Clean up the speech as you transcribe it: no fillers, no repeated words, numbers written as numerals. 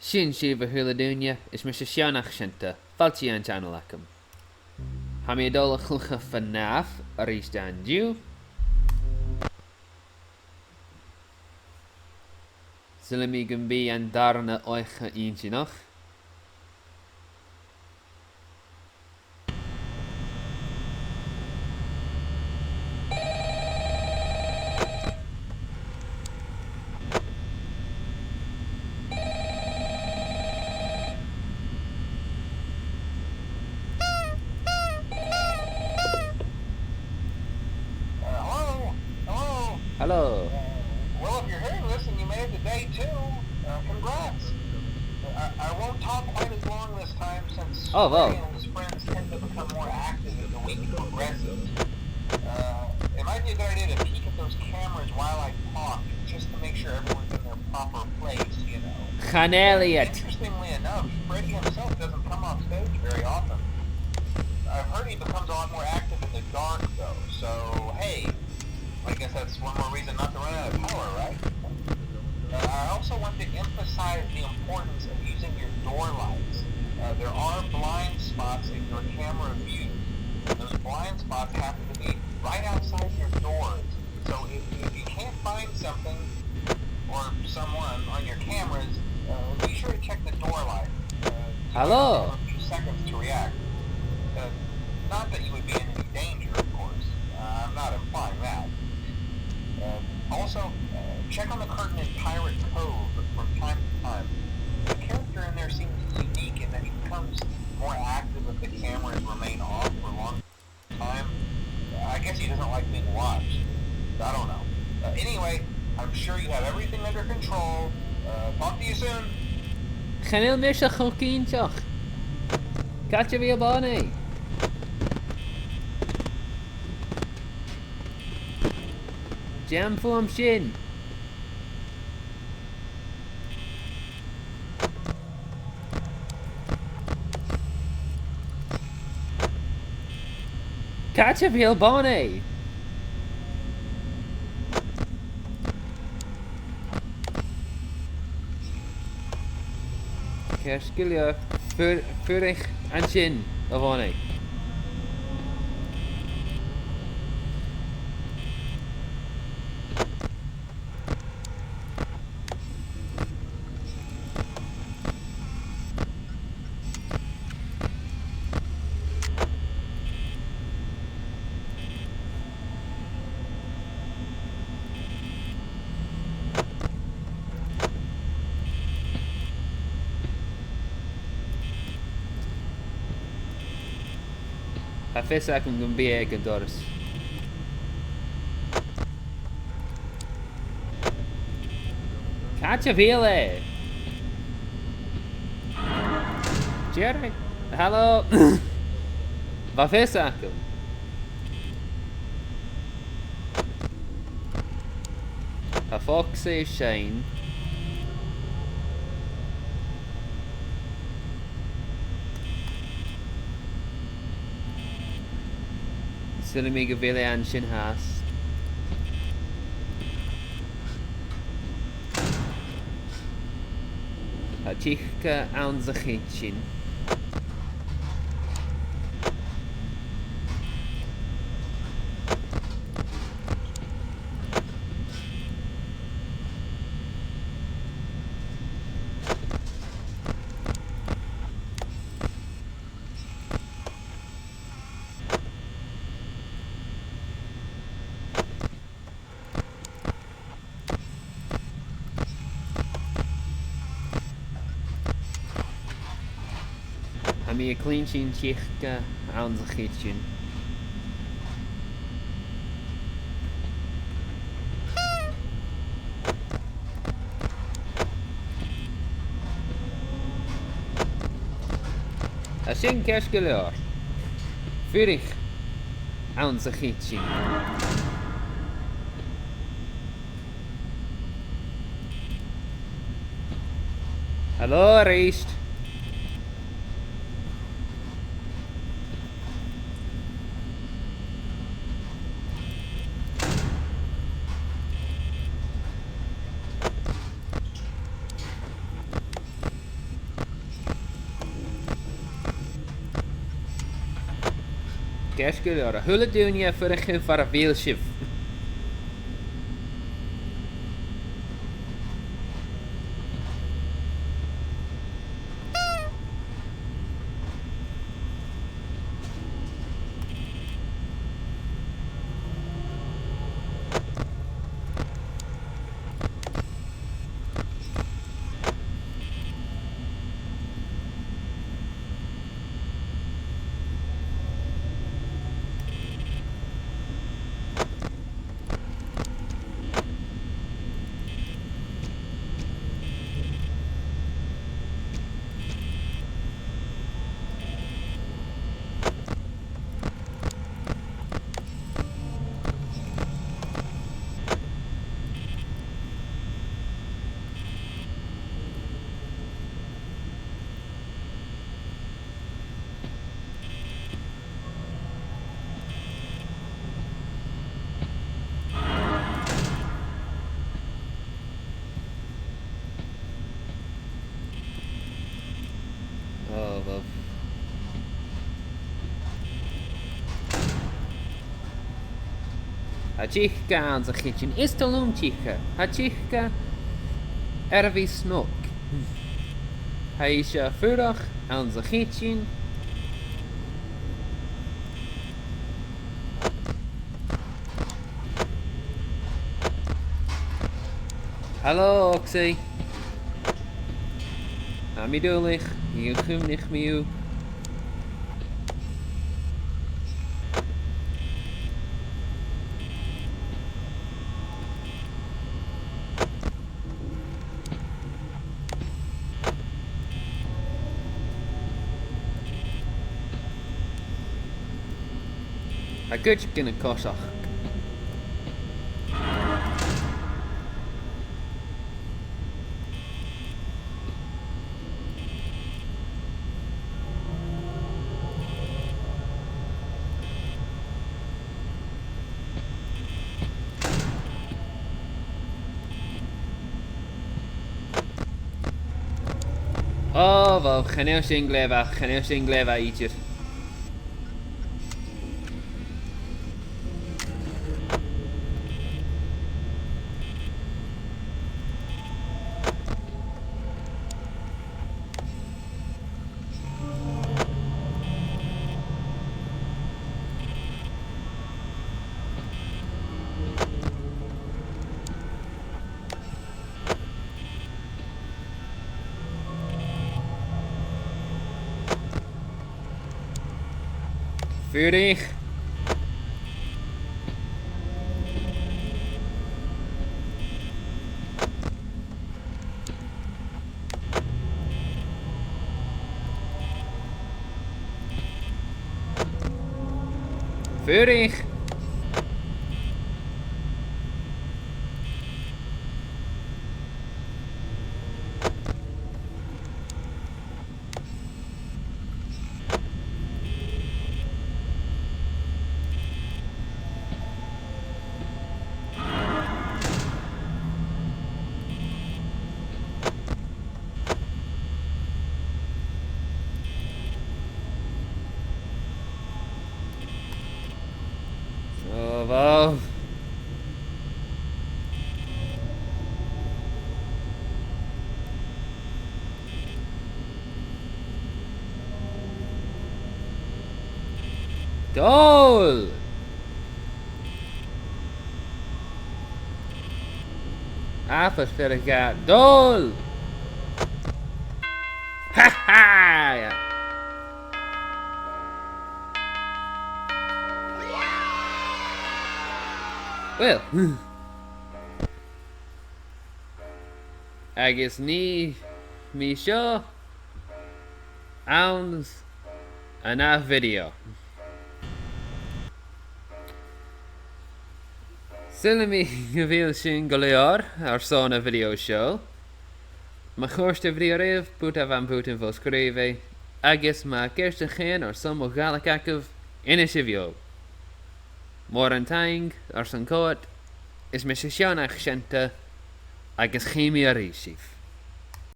Sin siomh thula dúine is mar sa seanach sinnta, fáilte an teanna lecham. Ha mí dul a chlucha FNAF a rís dan diú. Sula mí gan bí an darna oicha iontinach. Hello. Well, if you're hearing this and you made it to day 2, congrats. I won't talk quite as long this time since Ray and his friends tend to become more active as the week progresses. It might be a good idea to peek at those cameras while I talk, just to make sure everyone's in their proper place, you know. Interestingly enough, Freddy himself doesn't come off stage very often. I've heard he becomes a lot more active in the dark, though, so hey, I guess that's one more reason not to run out of power, right? I also want to emphasize the importance of using your door lights. There are blind spots in your camera view. Those blind spots happen to be right outside your doors. So if you can't find something or someone on your cameras, be sure to check the door light. Hello. A few seconds to react. Not that you would be in any danger, of course. I'm not implying that. Also, check on the curtain in Pirate Cove from time to time. The character in there seems unique in that he becomes more active if the cameras remain off for a long time. I guess he doesn't like being watched. I don't know. Anyway, I'm sure you have everything under control. Talk to you soon. Chanil mir sa chocínteach. Catcha bhí a Bonnaidh. Jam form sin. Catch a bhí Bonnaidh. Cerscilio furich an sin a Bonnaidh. A fes ac yn gymbieg yn dors. Catch a vile. Jerry. Hello. Va fes ac yn. A foxy Shane. Sula mí go bhile an sin has. A tíocha ann sa chéad sin. A mí a clean sin tíocha ann sa chéad sin. A sin ceis go leor. Furich ann sa chéad sin. Hello, Reist. gesgil ar a hula dúnia furach far a bhíl sibh. Oh, well. Ha tícha an sa kitchen is talún tícha. Ha tícha a bhí smog. Ha se furach an sa kitchen. Hallo, Oxy. Mi dúlich, you chumnich miú. A good gonna cosach. Oh, wel, geen sin gléfa ítir. Vurig. Vurig. Oh, wel. Dol! Afas verga. Dol! Ha ha! Ja. Well, agus ní mi seo ann an-fhoiseil video. Sula mi go bhfuil sin go leor ar son video seo. Ma chóirste video réamh buta van Putin fo scríbe agus ma ceirste chéan ar som ó galach acah ina sibheo. Mór an taing ar san cóid is me se seánach sianta agus chéimi a rísíh.